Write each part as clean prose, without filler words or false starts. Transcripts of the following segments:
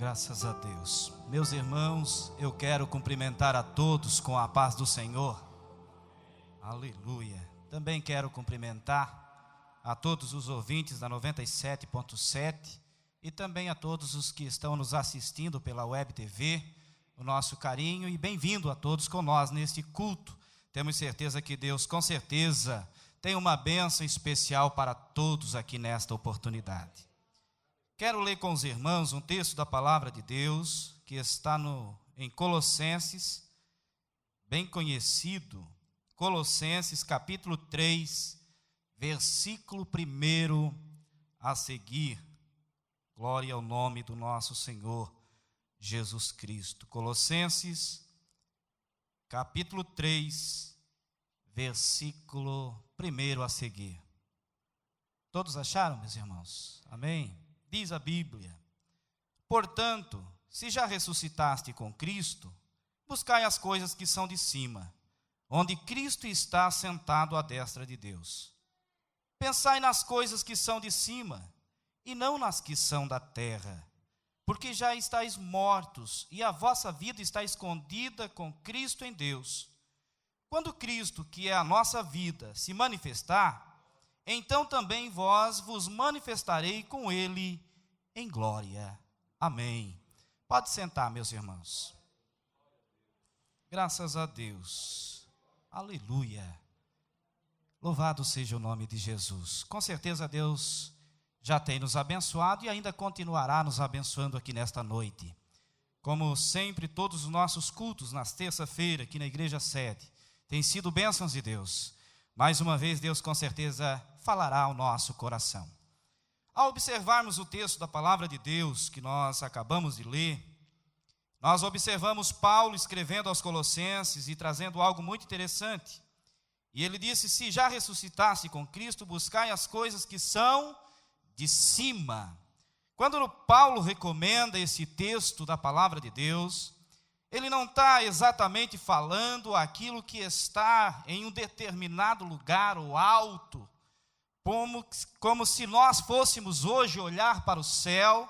Graças a Deus. Meus irmãos, eu quero cumprimentar a todos com a paz do Senhor. Aleluia. Também quero cumprimentar a todos os ouvintes da 97.7 e também a todos os que estão nos assistindo pela Web TV. O nosso carinho e bem-vindo a todos com nós neste culto. Temos certeza que Deus, com certeza, tem uma bênção especial para todos aqui nesta oportunidade. Quero ler com os irmãos um texto da palavra de Deus que está em Colossenses, bem conhecido, Colossenses capítulo 3, versículo 1 a seguir. Glória ao nome do nosso Senhor Jesus Cristo. Colossenses capítulo 3, versículo 1 a seguir. Todos acharam, meus irmãos? Amém? Diz a Bíblia: portanto, se já ressuscitaste com Cristo, buscai as coisas que são de cima, onde Cristo está sentado à destra de Deus. Pensai nas coisas que são de cima, e não nas que são da terra, porque já estáis mortos, e a vossa vida está escondida com Cristo em Deus. Quando Cristo, que é a nossa vida, se manifestar, então também vós vos manifestarei com Ele em glória. Amém. Pode sentar, meus irmãos. Graças a Deus. Aleluia. Louvado seja o nome de Jesus. Com certeza Deus já tem nos abençoado e ainda continuará nos abençoando aqui nesta noite. Como sempre, todos os nossos cultos nas terça-feira aqui na Igreja Sede têm sido bênçãos de Deus. Mais uma vez, Deus com certeza falará ao nosso coração. Ao observarmos o texto da palavra de Deus que nós acabamos de ler, nós observamos Paulo escrevendo aos Colossenses e trazendo algo muito interessante. E ele disse: se já ressuscitaste com Cristo, buscai as coisas que são de cima. Quando Paulo recomenda esse texto da palavra de Deus, ele não está exatamente falando aquilo que está em um determinado lugar ou alto, como se nós fôssemos hoje olhar para o céu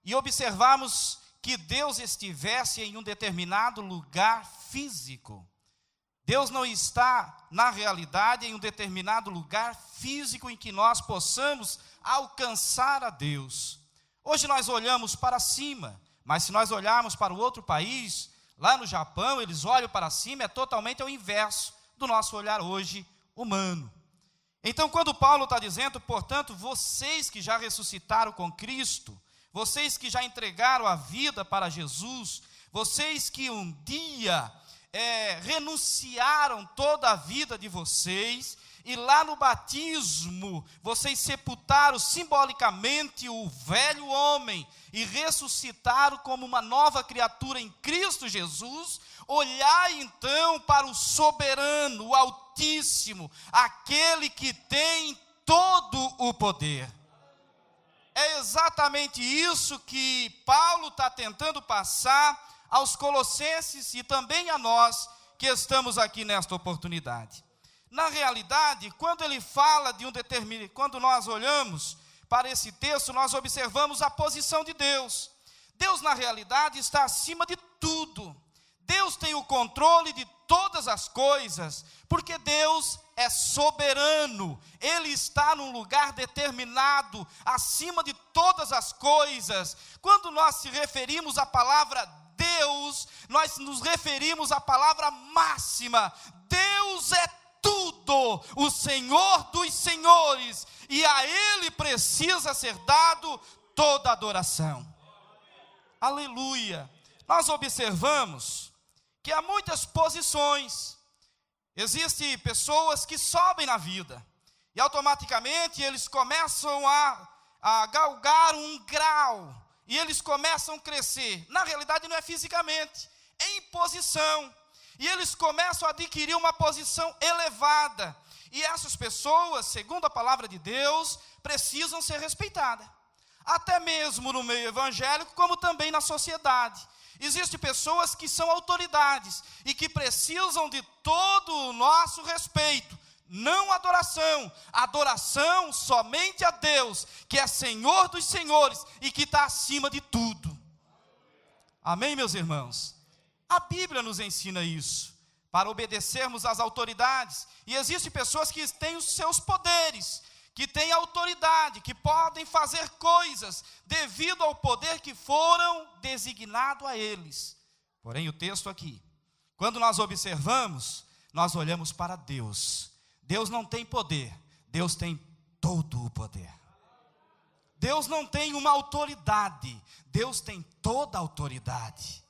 e observarmos que Deus estivesse em um determinado lugar físico. Deus não está, na realidade, em um determinado lugar físico em que nós possamos alcançar a Deus. Hoje nós olhamos para cima, mas se nós olharmos para o outro país, lá no Japão, eles olham para cima, é totalmente ao inverso do nosso olhar hoje humano. Então, quando Paulo está dizendo, portanto, vocês que já ressuscitaram com Cristo, vocês que já entregaram a vida para Jesus, vocês que um dia renunciaram toda a vida de vocês, e lá no batismo, vocês sepultaram simbolicamente o velho homem, e ressuscitaram como uma nova criatura em Cristo Jesus, olhai então para o soberano, o Altíssimo, aquele que tem todo o poder. É exatamente isso que Paulo está tentando passar aos Colossenses e também a nós que estamos aqui nesta oportunidade. Na realidade, quando ele fala de quando nós olhamos para esse texto, nós observamos a posição de Deus. Deus, na realidade, está acima de tudo. Deus tem o controle de todas as coisas, porque Deus é soberano. Ele está num lugar determinado, acima de todas as coisas. Quando nós se referimos à palavra Deus, nós nos referimos à palavra máxima. Deus é tudo, o Senhor dos senhores, e a Ele precisa ser dado toda adoração. Aleluia. Nós observamos que há muitas posições. Existem pessoas que sobem na vida, e automaticamente eles começam a galgar um grau, e eles começam a crescer. Na realidade não é fisicamente, é em posição. E eles começam a adquirir uma posição elevada. E essas pessoas, segundo a palavra de Deus, precisam ser respeitadas. Até mesmo no meio evangélico, como também na sociedade. Existem pessoas que são autoridades e que precisam de todo o nosso respeito. Não adoração, adoração somente a Deus, que é Senhor dos senhores e que está acima de tudo. Amém, meus irmãos? A Bíblia nos ensina isso, para obedecermos às autoridades. E existem pessoas que têm os seus poderes, que têm autoridade, que podem fazer coisas devido ao poder que foram designado a eles. Porém, o texto aqui, quando nós observamos, nós olhamos para Deus. Deus não tem poder, Deus tem todo o poder. Deus não tem uma autoridade, Deus tem toda a autoridade.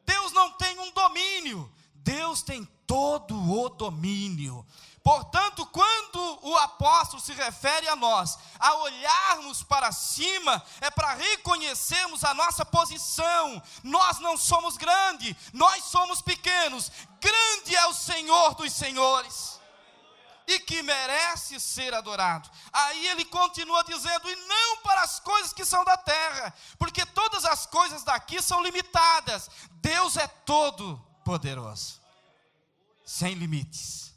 Deus não tem um domínio, Deus tem todo o domínio. Portanto, quando o apóstolo se refere a nós, a olharmos para cima, é para reconhecermos a nossa posição. Nós não somos grandes, nós somos pequenos. Grande é o Senhor dos senhores, e que merece ser adorado. Aí ele continua dizendo, e não para as coisas que são da terra, porque todas as coisas daqui são limitadas. Deus é todo poderoso, sem limites.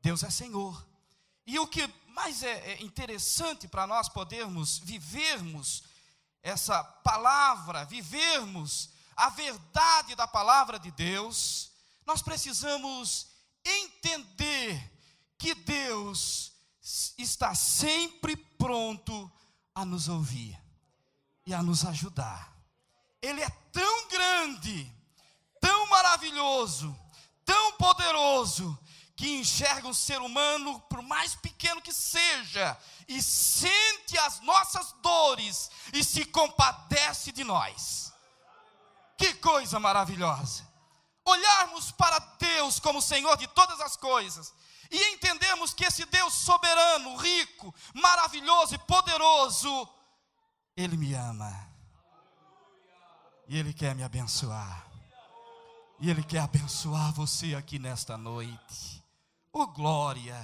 Deus é Senhor. E o que mais é interessante para nós podermos vivermos essa palavra, vivermos a verdade da palavra de Deus, nós precisamos entender que Deus está sempre pronto a nos ouvir e a nos ajudar. Ele é tão grande, tão maravilhoso, tão poderoso, que enxerga um ser humano, por mais pequeno que seja, e sente as nossas dores, e se compadece de nós. Que coisa maravilhosa! Olharmos para Deus como Senhor de todas as coisas, e entendermos que esse Deus soberano, rico, maravilhoso e poderoso, Ele me ama, e Ele quer me abençoar, e Ele quer abençoar você aqui nesta noite. Oh, glória!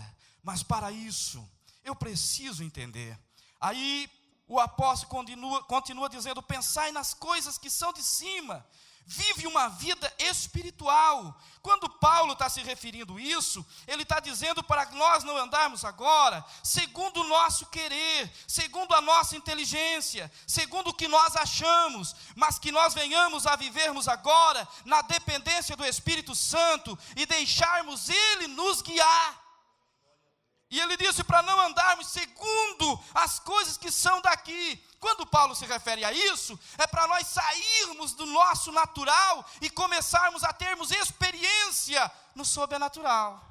Mas para isso, eu preciso entender. Aí o apóstolo continua dizendo, pensai nas coisas que são de cima. Vive uma vida espiritual. Quando Paulo está se referindo a isso, ele está dizendo para nós não andarmos agora segundo o nosso querer, segundo a nossa inteligência, segundo o que nós achamos, mas que nós venhamos a vivermos agora na dependência do Espírito Santo e deixarmos Ele nos guiar. E ele disse para não andarmos segundo as coisas que são daqui. Quando Paulo se refere a isso, é para nós sairmos do nosso natural e começarmos a termos experiência no sobrenatural.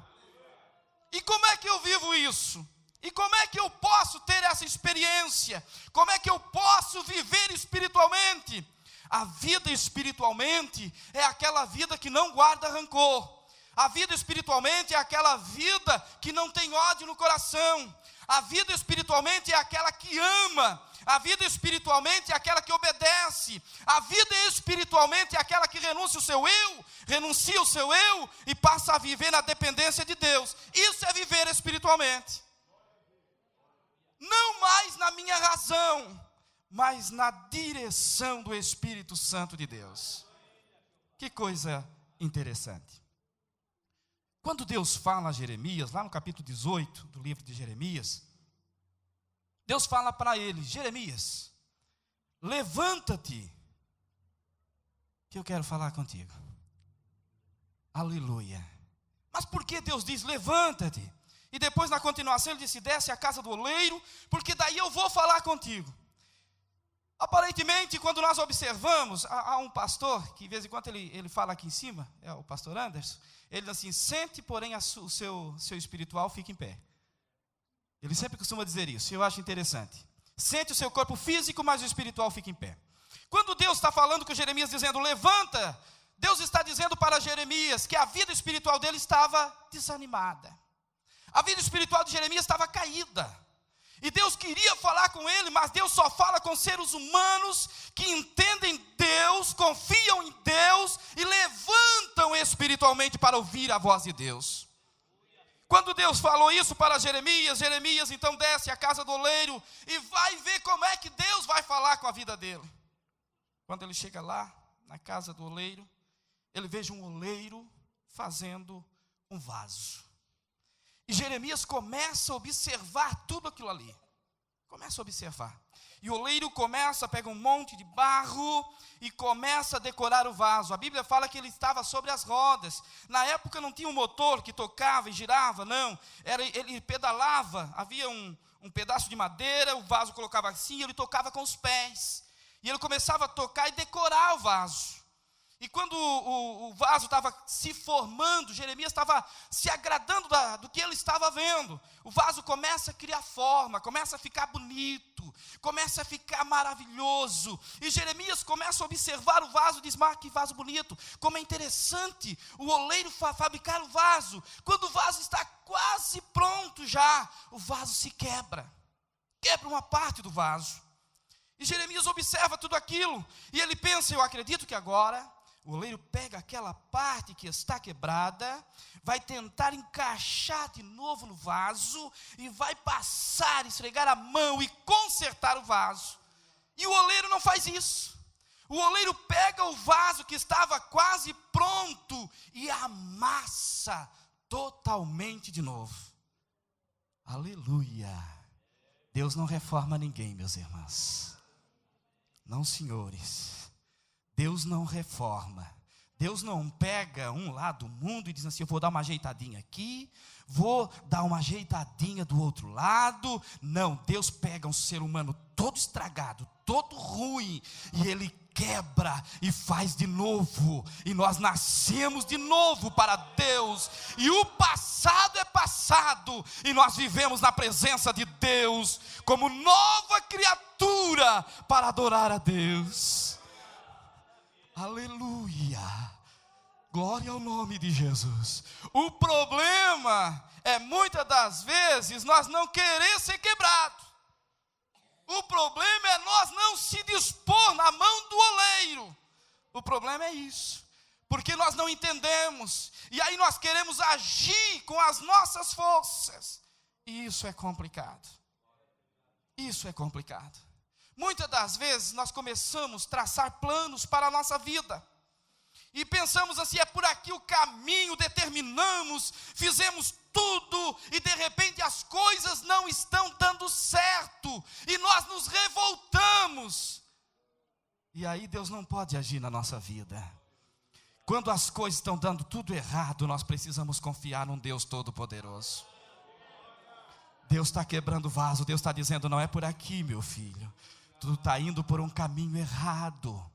E como é que eu vivo isso? E como é que eu posso ter essa experiência? Como é que eu posso viver espiritualmente? A vida espiritualmente é aquela vida que não guarda rancor. A vida espiritualmente é aquela vida que não tem ódio no coração. A vida espiritualmente é aquela que ama. A vida espiritualmente é aquela que obedece. A vida espiritualmente é aquela que renuncia o seu eu e passa a viver na dependência de Deus. Isso é viver espiritualmente. Não mais na minha razão, mas na direção do Espírito Santo de Deus. Que coisa interessante. Quando Deus fala a Jeremias, lá no capítulo 18 do livro de Jeremias, Deus fala para ele, Jeremias, levanta-te, que eu quero falar contigo. Aleluia. Mas por que Deus diz, levanta-te? E depois na continuação ele disse, desce à casa do oleiro, porque daí eu vou falar contigo. Aparentemente, quando nós observamos, há um pastor, que de vez em quando ele fala aqui em cima, é o pastor Anderson, ele diz assim, sente, porém, o seu espiritual fica em pé. Ele sempre costuma dizer isso, eu acho interessante. Sente o seu corpo físico, mas o espiritual fica em pé. Quando Deus está falando com Jeremias, dizendo, levanta, Deus está dizendo para Jeremias que a vida espiritual dele estava desanimada. A vida espiritual de Jeremias estava caída. E Deus queria falar com ele, mas Deus só fala com seres humanos que entendem Deus, confiam em Deus e levantam espiritualmente para ouvir a voz de Deus. Quando Deus falou isso para Jeremias, Jeremias então desce à casa do oleiro e vai ver como é que Deus vai falar com a vida dele. Quando ele chega lá, na casa do oleiro, ele veja um oleiro fazendo um vaso. E Jeremias começa a observar tudo aquilo ali. Começa a observar. E o oleiro pega um monte de barro e começa a decorar o vaso. A Bíblia fala que ele estava sobre as rodas. Na época não tinha um motor que tocava e girava, não. Ele pedalava, havia um pedaço de madeira, o vaso colocava assim, e ele tocava com os pés. E ele começava a tocar e decorar o vaso. E quando o vaso estava se formando, Jeremias estava se agradando do que ele estava vendo. O vaso começa a criar forma, começa a ficar bonito, começa a ficar maravilhoso. E Jeremias começa a observar o vaso e diz: mas que vaso bonito, como é interessante o oleiro fabricar o vaso. Quando o vaso está quase pronto já, o vaso se quebra uma parte do vaso. E Jeremias observa tudo aquilo, e ele pensa: eu acredito que agora o oleiro pega aquela parte que está quebrada, vai tentar encaixar de novo no vaso, e vai passar, esfregar a mão e consertar o vaso. E o oleiro não faz isso. O oleiro pega o vaso que estava quase pronto e amassa totalmente de novo. Aleluia! Deus não reforma ninguém, meus irmãos. Não, senhores. Deus não reforma. Deus não pega um lá do mundo e diz assim: eu vou dar uma ajeitadinha aqui, vou dar uma ajeitadinha do outro lado. Não, Deus pega um ser humano todo estragado, todo ruim, e Ele quebra e faz de novo. E nós nascemos de novo para Deus. E o passado é passado, e nós vivemos na presença de Deus como nova criatura para adorar a Deus. Aleluia, glória ao nome de Jesus. O problema é muitas das vezes nós não querer ser quebrado. O problema é nós não se dispor na mão do oleiro. O problema é isso, porque nós não entendemos, e aí nós queremos agir com as nossas forças, e isso é complicado. Isso é complicado. Muitas das vezes nós começamos a traçar planos para a nossa vida, e pensamos assim: é por aqui o caminho, determinamos, fizemos tudo, e de repente as coisas não estão dando certo, e nós nos revoltamos, e aí Deus não pode agir na nossa vida. Quando as coisas estão dando tudo errado, nós precisamos confiar num Deus Todo-Poderoso. Deus está quebrando o vaso, Deus está dizendo: não é por aqui, meu filho, tu está indo por um caminho errado.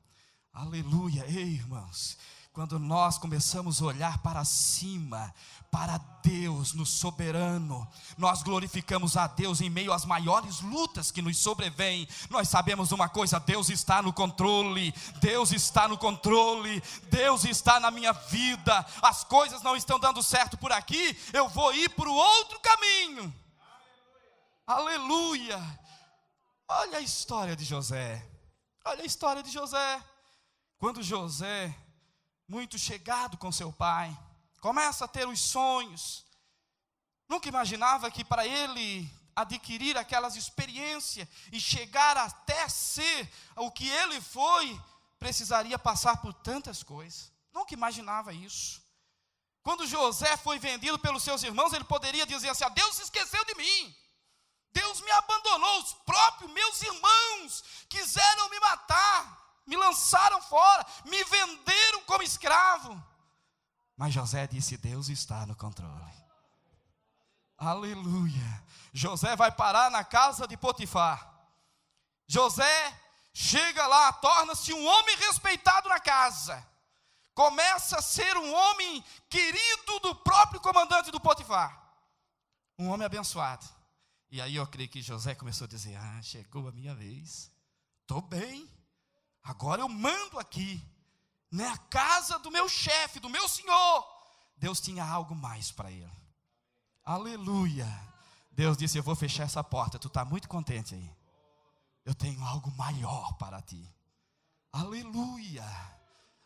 Aleluia. Ei, irmãos, quando nós começamos a olhar para cima, para Deus no soberano, nós glorificamos a Deus em meio às maiores lutas que nos sobrevêm. Nós sabemos uma coisa: Deus está no controle, Deus está no controle, Deus está na minha vida. As coisas não estão dando certo por aqui, eu vou ir para o outro caminho. Aleluia. Olha a história de José. Olha a história de José. Quando José, muito chegado com seu pai, começa a ter os sonhos, nunca imaginava que para ele adquirir aquelas experiências e chegar até ser o que ele foi, precisaria passar por tantas coisas. Nunca imaginava isso. Quando José foi vendido pelos seus irmãos, ele poderia dizer assim: Deus se esqueceu de mim, Deus me abandonou, os próprios meus irmãos quiseram me matar, me lançaram fora, me venderam como escravo. Mas José disse: Deus está no controle. Aleluia. José vai parar na casa de Potifar. José chega lá, torna-se um homem respeitado na casa, começa a ser um homem querido do próprio comandante do Potifar, um homem abençoado. E aí eu creio que José começou a dizer: chegou a minha vez, estou bem, agora eu mando aqui, na casa do meu chefe, do meu senhor. Deus tinha algo mais para ele. Aleluia. Deus disse: eu vou fechar essa porta, tu está muito contente aí, eu tenho algo maior para ti. Aleluia.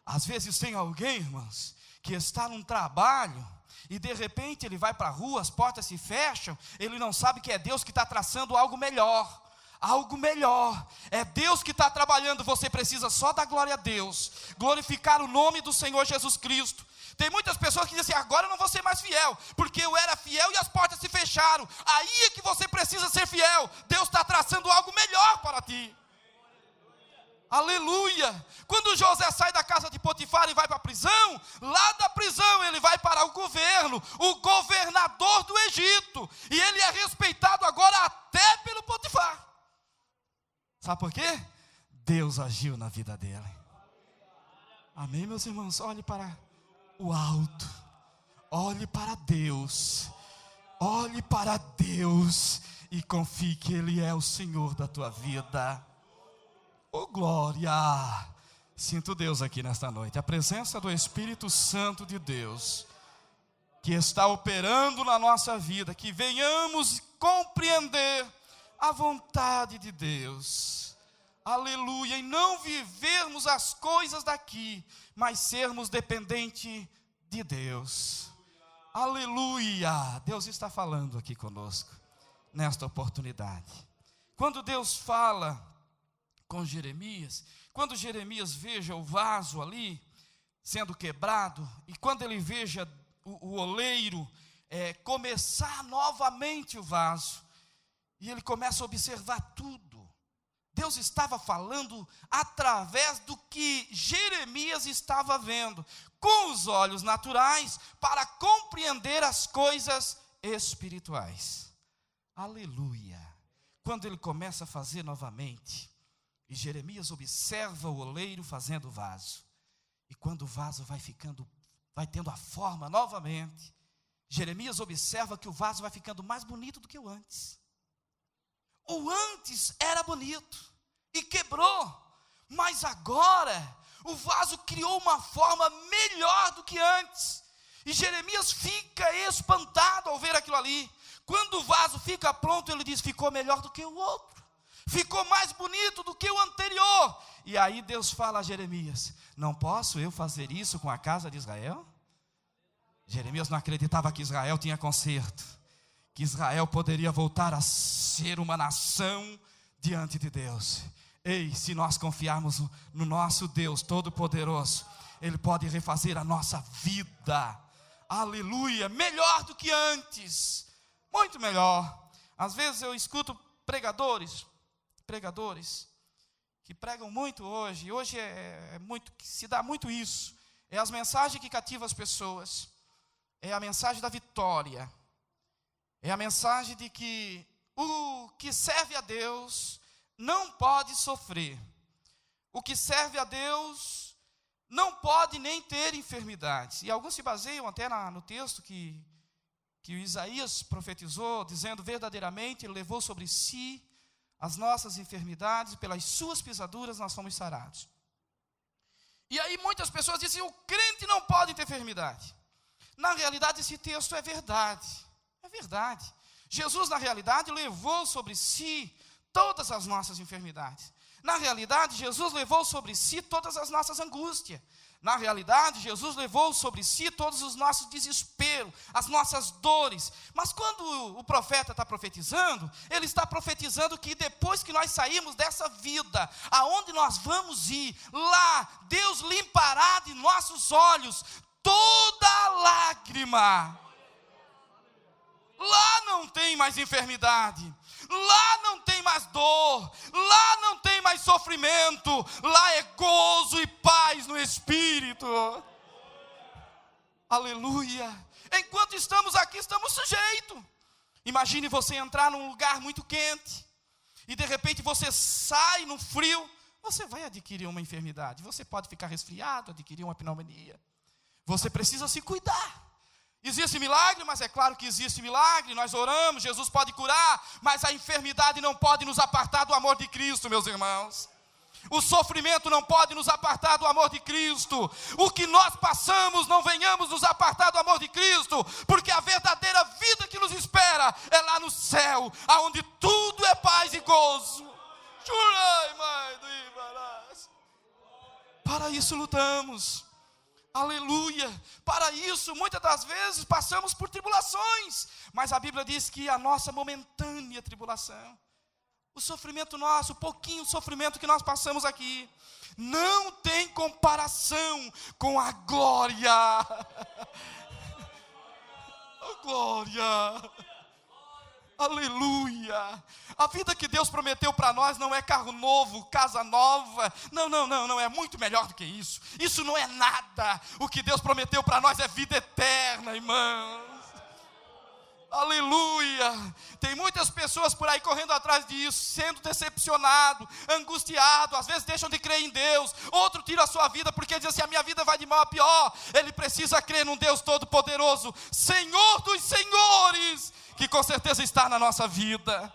Às vezes tem alguém, irmãos, que está num trabalho, e de repente ele vai para a rua, as portas se fecham, ele não sabe que é Deus que está traçando algo melhor, algo melhor. É Deus que está trabalhando, você precisa só dar glória a Deus, glorificar o nome do Senhor Jesus Cristo. Tem muitas pessoas que dizem assim, agora eu não vou ser mais fiel, porque eu era fiel e as portas se fecharam. Aí é que você precisa ser fiel. Deus está traçando algo melhor para ti. Aleluia. Quando José sai da casa de Potifar e vai para a prisão, lá da prisão ele vai para o governo, o governador do Egito, e ele é respeitado agora até pelo Potifar. Sabe por quê? Deus agiu na vida dele. Amém, meus irmãos? Olhe para o alto, olhe para Deus, olhe para Deus e confie que Ele é o Senhor da tua vida. Oh glória! Sinto Deus aqui nesta noite, a presença do Espírito Santo de Deus, que está operando na nossa vida, que venhamos compreender a vontade de Deus, aleluia, e não vivermos as coisas daqui, mas sermos dependentes de Deus, aleluia. Deus está falando aqui conosco, nesta oportunidade. Quando Deus fala com Jeremias, quando Jeremias veja o vaso ali, sendo quebrado, e quando ele veja o oleiro começar novamente o vaso, e ele começa a observar tudo, Deus estava falando através do que Jeremias estava vendo, com os olhos naturais, para compreender as coisas espirituais. Aleluia. Quando ele começa a fazer novamente, e Jeremias observa o oleiro fazendo o vaso, e quando o vaso vai tendo a forma novamente, Jeremias observa que o vaso vai ficando mais bonito do que o antes. O antes era bonito e quebrou, mas agora o vaso criou uma forma melhor do que antes, e Jeremias fica espantado ao ver aquilo ali. Quando o vaso fica pronto, ele diz, ficou melhor do que o outro, ficou mais bonito do que o anterior. E aí Deus fala a Jeremias, não posso eu fazer isso com a casa de Israel? Jeremias não acreditava que Israel tinha conserto, que Israel poderia voltar a ser uma nação diante de Deus. Ei, se nós confiarmos no nosso Deus Todo-Poderoso, Ele pode refazer a nossa vida, aleluia, melhor do que antes, muito melhor. Às vezes eu escuto pregadores que pregam muito hoje se dá muito isso, é as mensagens que cativam as pessoas, é a mensagem da vitória, é a mensagem de que o que serve a Deus não pode sofrer, o que serve a Deus não pode nem ter enfermidades. E alguns se baseiam até no texto que o Isaías profetizou, dizendo, verdadeiramente Ele levou sobre si as nossas enfermidades, e pelas suas pisaduras nós fomos sarados. E aí muitas pessoas dizem, o crente não pode ter enfermidade. Na realidade esse texto é verdade. É verdade. Jesus, na realidade, levou sobre si todas as nossas enfermidades. Na realidade, Jesus levou sobre si todas as nossas angústias. Na realidade, Jesus levou sobre si todos os nossos desesperos, as nossas dores. Mas quando o profeta está profetizando, ele está profetizando que depois que nós sairmos dessa vida, aonde nós vamos ir, lá Deus limpará de nossos olhos toda lágrima. Lá não tem mais enfermidade, lá não tem mais dor, lá não tem mais sofrimento, lá é gozo e paz no Espírito. Aleluia. Enquanto estamos aqui, estamos sujeitos. Imagine você entrar num lugar muito quente, e de repente você sai no frio, você vai adquirir uma enfermidade, você pode ficar resfriado, adquirir uma pneumonia. Você precisa se cuidar. Existe milagre, mas é claro que existe milagre, nós oramos, Jesus pode curar, mas a enfermidade não pode nos apartar do amor de Cristo, meus irmãos. O sofrimento não pode nos apartar do amor de Cristo. O que nós passamos, não venhamos nos apartar do amor de Cristo, porque a verdadeira vida que nos espera é lá no céu, aonde tudo é paz e gozo. Para isso lutamos. Aleluia, para isso muitas das vezes passamos por tribulações, mas a Bíblia diz que a nossa momentânea tribulação O sofrimento nosso, o pouquinho sofrimento que nós passamos aqui, não tem comparação com a glória. A glória. Aleluia. A vida que Deus prometeu para nós não é carro novo, casa nova. Não, é muito melhor do que isso. Isso não é nada. O que Deus prometeu para nós é vida eterna, irmãos. Aleluia. Tem muitas pessoas por aí correndo atrás disso, sendo decepcionado, angustiado, às vezes deixam de crer em Deus. Outro tira a sua vida porque diz assim: a minha vida vai de mal a pior. Ele precisa crer num Deus todo-poderoso, Senhor dos senhores, que com certeza está na nossa vida.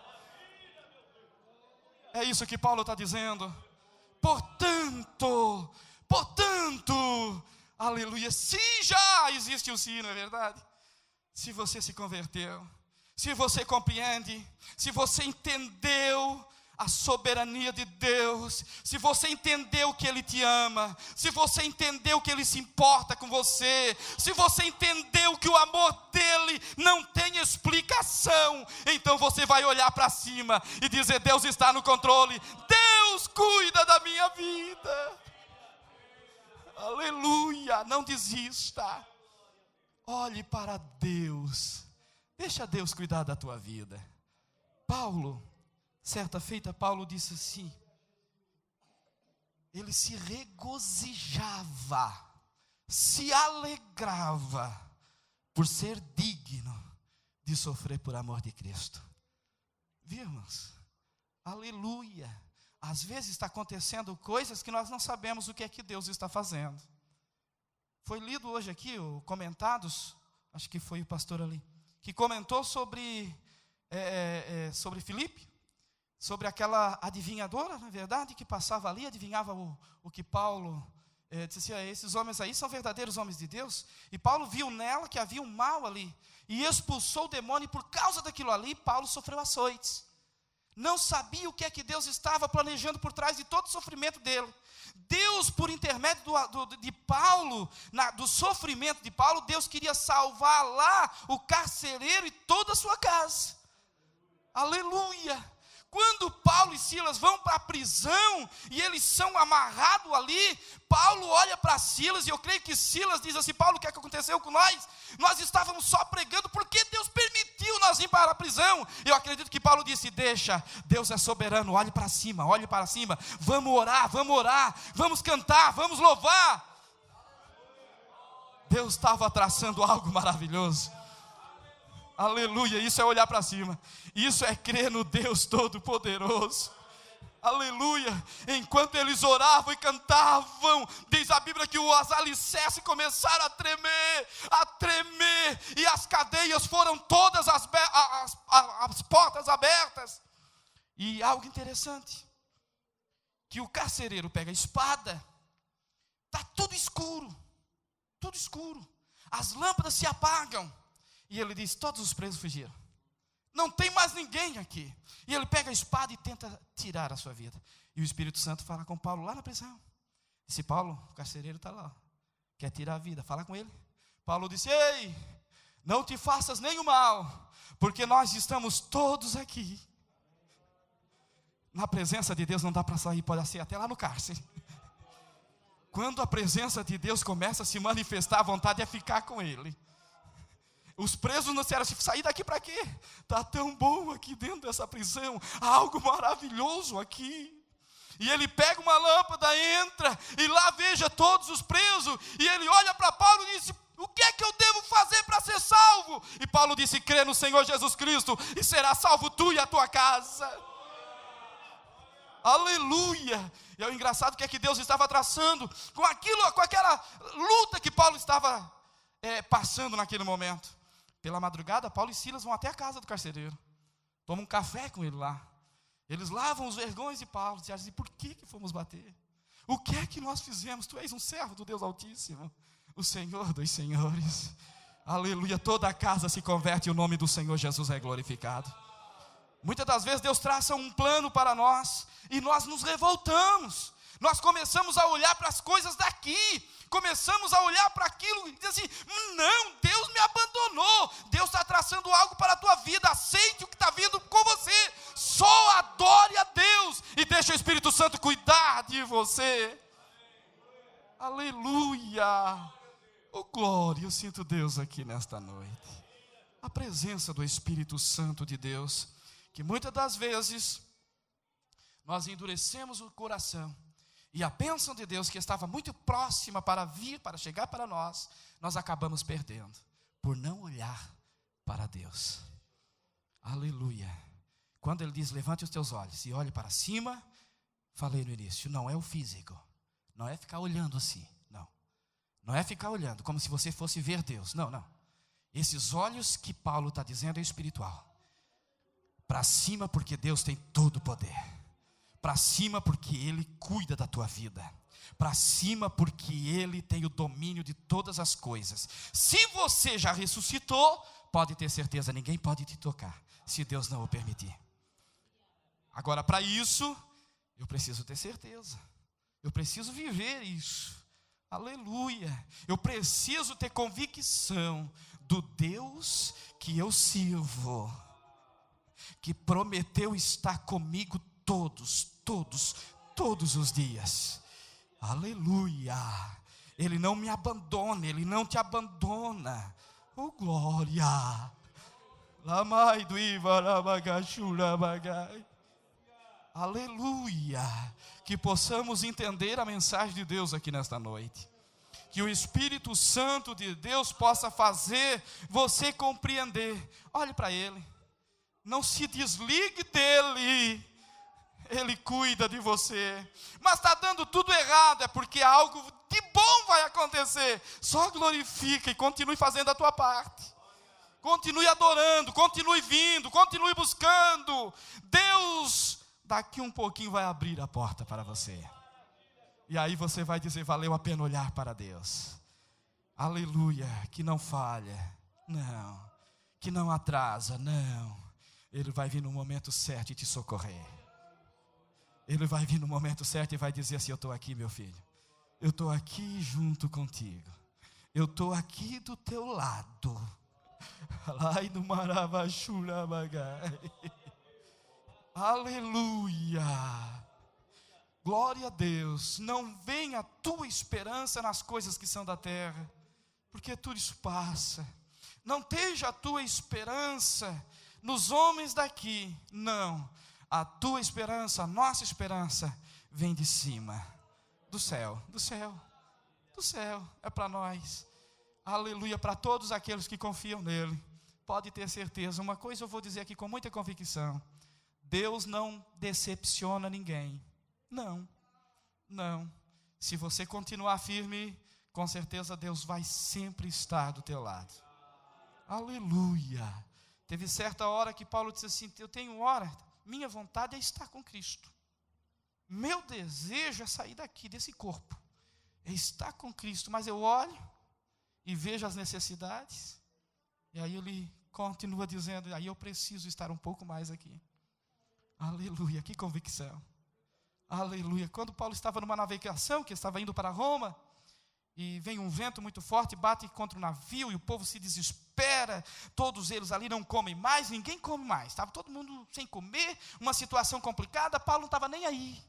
É isso que Paulo está dizendo. Portanto, aleluia, se já existe o sim, não é verdade? Se você se converteu, se você compreende, se você entendeu a soberania de Deus, se você entendeu que Ele te ama, se você entendeu que Ele se importa com você, se você entendeu que o amor dEle não tem explicação, então você vai olhar para cima e dizer: Deus está no controle, Deus cuida da minha vida. Aleluia, não desista. Olhe para Deus, deixa Deus cuidar da tua vida. Paulo, certa feita, Paulo disse assim: ele se regozijava, se alegrava por ser digno de sofrer por amor de Cristo. Vimos? Aleluia. Às vezes está acontecendo coisas que nós não sabemos o que é que Deus está fazendo. Foi lido hoje aqui, o comentados, acho que foi o pastor ali, que comentou sobre Filipe, sobre aquela adivinhadora, na verdade, que passava ali, adivinhava o que Paulo disse assim: esses homens aí são verdadeiros homens de Deus. E Paulo viu nela que havia um mal ali, e expulsou o demônio, e por causa daquilo ali, Paulo sofreu açoites. Não sabia o que é que Deus estava planejando por trás de todo o sofrimento dele. Deus, por intermédio de Paulo, do sofrimento de Paulo, Deus queria salvar lá o carcereiro e toda a sua casa. Aleluia. Quando Paulo e Silas vão para a prisão e eles são amarrados ali, Paulo olha para Silas, e eu creio que Silas diz assim: Paulo, o que é que aconteceu com nós? Nós estávamos só pregando porque Deus permitiu nós ir para a prisão. Eu acredito que Paulo disse: deixa, Deus é soberano, olhe para cima, vamos orar, vamos cantar, vamos louvar. Deus estava traçando algo maravilhoso. Aleluia, isso é olhar para cima, isso é crer no Deus Todo-Poderoso. Aleluia, enquanto eles oravam e cantavam, diz a Bíblia que os alicerces começaram a tremer, e as cadeias foram todas as portas abertas. E algo interessante, que o carcereiro pega a espada, está tudo escuro, as lâmpadas se apagam, e ele diz: todos os presos fugiram, não tem mais ninguém aqui. E ele pega a espada e tenta tirar a sua vida. E o Espírito Santo fala com Paulo lá na prisão. Disse: Paulo, o carcereiro está lá, quer tirar a vida, fala com ele. Paulo disse: ei, não te faças nenhum mal, porque nós estamos todos aqui. Na presença de Deus não dá para sair, pode ser até lá no cárcere. Quando a presença de Deus começa a se manifestar, a vontade é ficar com Ele. Os presos não disseram: sair daqui para quê? Está tão bom aqui dentro dessa prisão, há algo maravilhoso aqui. E ele pega uma lâmpada, entra, e lá veja todos os presos, e ele olha para Paulo e diz: o que é que eu devo fazer para ser salvo? E Paulo disse: crê no Senhor Jesus Cristo, e será salvo tu e a tua casa. Aleluia. E é o engraçado que é que Deus estava traçando com aquela luta que Paulo estava passando naquele momento. Pela madrugada, Paulo e Silas vão até a casa do carcereiro, tomam um café com ele lá. Eles lavam os vergões de Paulo, dizem assim: por que fomos bater? O que é que nós fizemos? Tu és um servo do Deus Altíssimo, o Senhor dos senhores. Aleluia, toda a casa se converte e o nome do Senhor Jesus é glorificado. Muitas das vezes Deus traça um plano para nós e nós nos revoltamos. Nós começamos a olhar para as coisas daqui, começamos a olhar para aquilo e dizer assim: não, Deus me abandonou. Deus está traçando algo para a tua vida, aceite o que está vindo com você, Só adore a Deus e deixe o Espírito Santo cuidar de você. Aleluia. Oh, glória, eu sinto Deus aqui nesta noite. A presença do Espírito Santo de Deus, que muitas das vezes nós endurecemos o coração, e a bênção de Deus que estava muito próxima para vir, para chegar para nós acabamos perdendo, por não olhar para Deus. Aleluia. Quando ele diz, levante os teus olhos e olhe para cima, falei no início, não é o físico, não é ficar olhando assim, não é ficar olhando como se você fosse ver Deus, não. Esses olhos que Paulo está dizendo é espiritual. Para cima, porque Deus tem todo o poder. Para cima, porque Ele cuida da tua vida. Para cima, porque Ele tem o domínio de todas as coisas. Se você já ressuscitou, pode ter certeza, ninguém pode te tocar, se Deus não o permitir. Agora, para isso, eu preciso ter certeza. Eu preciso viver isso. Aleluia. Eu preciso ter convicção do Deus que eu sirvo, que prometeu estar comigo todos os dias. Aleluia. Ele não me abandona, Ele não te abandona. Oh, glória. Aleluia. Que possamos entender a mensagem de Deus aqui nesta noite. Que o Espírito Santo de Deus possa fazer você compreender. Olhe para Ele. Não se desligue dEle. Ele cuida de você. Mas está dando tudo errado, é porque algo de bom vai acontecer. Só glorifica e continue fazendo a tua parte. Continue adorando, continue vindo, continue buscando. Deus, daqui um pouquinho, vai abrir a porta para você. E aí você vai dizer, valeu a pena olhar para Deus. Aleluia, que não falha, não. Que não atrasa, não. Ele vai vir no momento certo e te socorrer. Ele vai vir no momento certo e vai dizer assim, eu estou aqui, meu filho. Eu estou aqui junto contigo. Eu estou aqui do teu lado. Lai do Maravachurabagai. Aleluia. Glória a Deus. Não venha a tua esperança nas coisas que são da terra, porque tudo isso passa. Não esteja a tua esperança nos homens daqui. Não. A tua esperança, a nossa esperança, vem de cima, do céu, é para nós. Aleluia, para todos aqueles que confiam nele. Pode ter certeza, uma coisa eu vou dizer aqui com muita convicção: Deus não decepciona ninguém. Não. Se você continuar firme, com certeza Deus vai sempre estar do teu lado. Aleluia. Teve certa hora que Paulo disse assim, eu tenho hora, minha vontade é estar com Cristo. Meu desejo é sair daqui, desse corpo. É estar com Cristo, mas eu olho e vejo as necessidades. E aí ele continua dizendo, aí eu preciso estar um pouco mais aqui. Aleluia, que convicção. Aleluia. Quando Paulo estava numa navegação, que estava indo para Roma, e vem um vento muito forte, bate contra o navio, e o povo se desespera, todos eles ali não comem mais, ninguém come mais, estava todo mundo sem comer, uma situação complicada. Paulo não estava nem aí.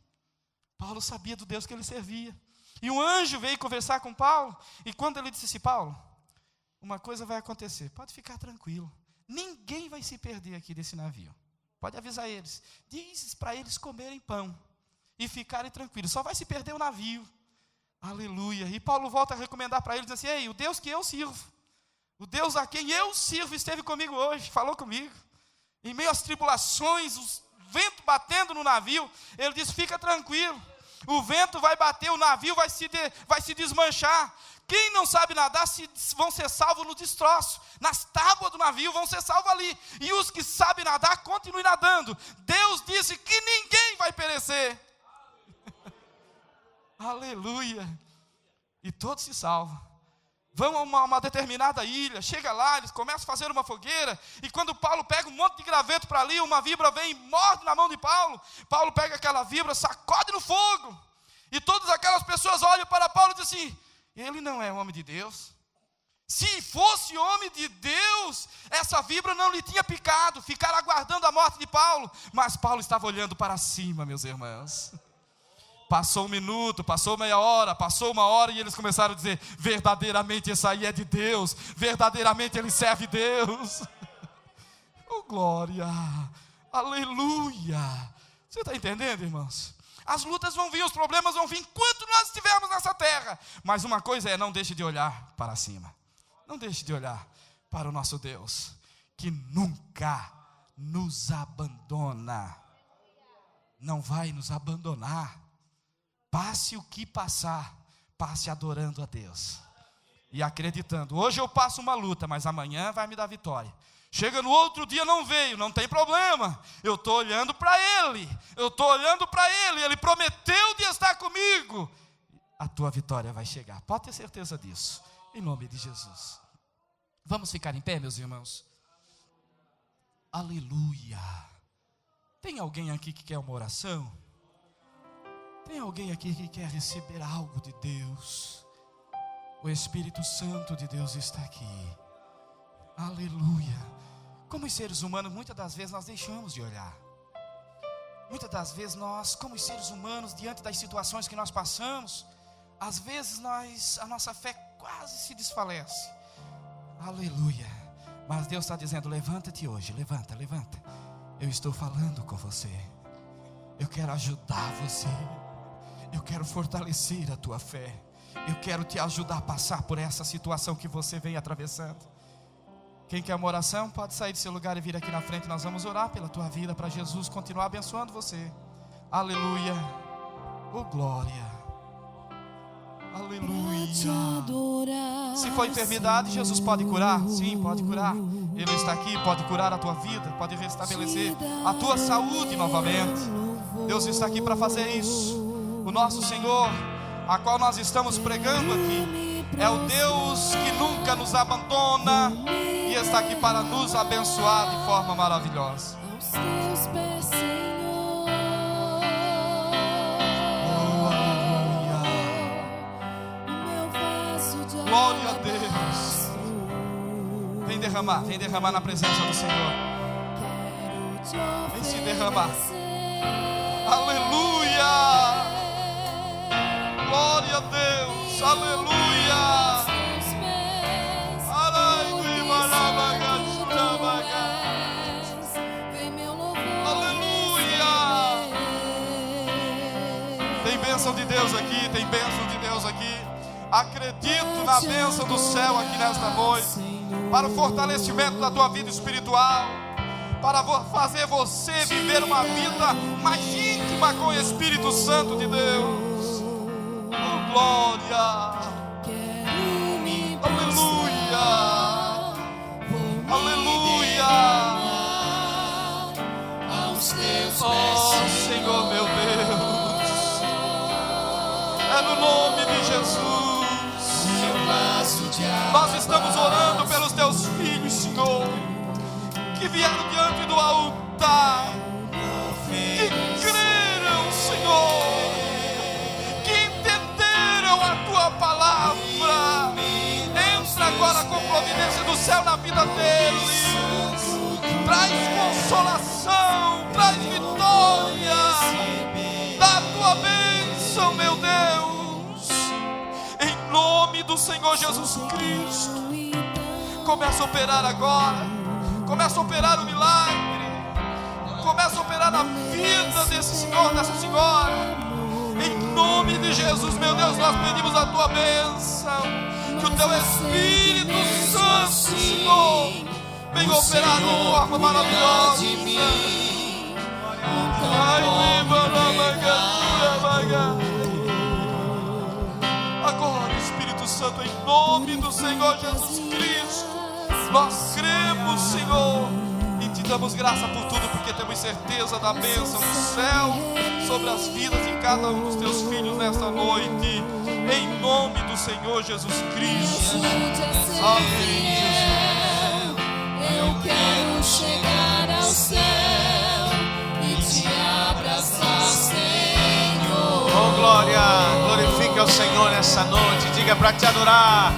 Paulo sabia do Deus que ele servia, e um anjo veio conversar com Paulo, e quando ele disse assim, Paulo, uma coisa vai acontecer, pode ficar tranquilo, ninguém vai se perder aqui desse navio, pode avisar eles, diz para eles comerem pão, e ficarem tranquilos, só vai se perder o navio. Aleluia. E Paulo volta a recomendar para eles, diz assim, ei, o Deus que eu sirvo, o Deus a quem eu sirvo esteve comigo hoje, falou comigo, em meio às tribulações, os vento batendo no navio, ele diz, fica tranquilo, o vento vai bater, o navio vai se desmanchar, quem não sabe nadar vão ser salvos no destroço, nas tábuas do navio vão ser salvos ali, e os que sabem nadar, continuem nadando. Deus disse que ninguém vai perecer. Aleluia. E todos se salvam. Vão a uma determinada ilha, chega lá, eles começam a fazer uma fogueira, e quando Paulo pega um monte de graveto para ali, uma víbora vem e morde na mão de Paulo. Paulo pega aquela víbora, sacode no fogo, e todas aquelas pessoas olham para Paulo e dizem assim, ele não é homem de Deus, Se fosse homem de Deus, essa víbora não lhe tinha picado, ficar aguardando a morte de Paulo. Mas Paulo estava olhando para cima, meus irmãos. Passou um minuto, passou meia hora, passou uma hora, e eles começaram a dizer: verdadeiramente esse aí é de Deus, verdadeiramente ele serve Deus. Oh, glória, aleluia. Você está entendendo, irmãos? As lutas vão vir, os problemas vão vir enquanto nós estivermos nessa terra. Mas uma coisa é, não deixe de olhar para cima. Não deixe de olhar para o nosso Deus, que nunca nos abandona. Não vai nos abandonar. Passe o que passar, passe adorando a Deus e acreditando. Hoje eu passo uma luta, mas amanhã vai me dar vitória. Chega no outro dia, não veio, não tem problema. Eu estou olhando para Ele, Ele prometeu de estar comigo. A tua vitória vai chegar, pode ter certeza disso, em nome de Jesus. Vamos ficar em pé, meus irmãos? Aleluia. Tem alguém aqui que quer uma oração? Tem alguém aqui que quer receber algo de Deus? O Espírito Santo de Deus está aqui. Aleluia. Como os seres humanos, muitas das vezes nós deixamos de olhar. Muitas das vezes nós, como os seres humanos, diante das situações que nós passamos, às vezes a nossa fé quase se desfalece. Aleluia. Mas Deus está dizendo: levanta-te hoje, levanta. Eu estou falando com você. Eu quero ajudar você. Eu quero fortalecer a tua fé. Eu quero te ajudar a passar por essa situação que você vem atravessando. Quem quer uma oração, pode sair do seu lugar e vir aqui na frente. Nós vamos orar pela tua vida, para Jesus continuar abençoando você. Aleluia. Oh, glória. Aleluia. Se for enfermidade, Jesus pode curar. Sim, pode curar. Ele está aqui, pode curar a tua vida, pode restabelecer a tua saúde novamente. Deus está aqui para fazer isso. O nosso Senhor, a qual nós estamos pregando aqui, é o Deus que nunca nos abandona e está aqui para nos abençoar de forma maravilhosa. Aos teus pés, Senhor. Oh, aleluia. Meu vaso de Glória a Deus. Vem derramar na presença do Senhor. Vem se derramar. Aleluia. Glória a Deus, aleluia. Aleluia. Tem bênção de Deus aqui, tem bênção de Deus aqui. Acredito na bênção do céu aqui nesta noite, para o fortalecimento da tua vida espiritual, para fazer você viver uma vida mais íntima com o Espírito Santo de Deus. Glória, aleluia, aleluia. Oh, Senhor meu Deus, é no nome de Jesus. Nós estamos orando pelos teus filhos, Senhor, que vieram diante do altar, que creram, Senhor, tua palavra. Entra agora com providência do céu na vida deles. Traz consolação, traz vitória. Dá tua bênção, meu Deus, em nome do Senhor Jesus Cristo. Começa a operar agora. Começa a operar o milagre. Começa a operar na vida desse senhor, dessa senhora. Em nome de Jesus, meu Deus, nós pedimos a tua bênção. Que o teu Espírito Santo, Senhor, venha operar de forma maravilhosa. Agora, Espírito Santo, em nome do Senhor Jesus Cristo, nós cremos, Senhor, e te damos graça por tudo, porque temos certeza da bênção do céu sobre as vidas de cada um dos teus filhos nesta noite, em nome do Senhor Jesus Cristo. Amém. Eu quero chegar ao céu e te abraçar, Senhor. Oh, glória, glorifique ao Senhor nessa noite. Diga para te adorar.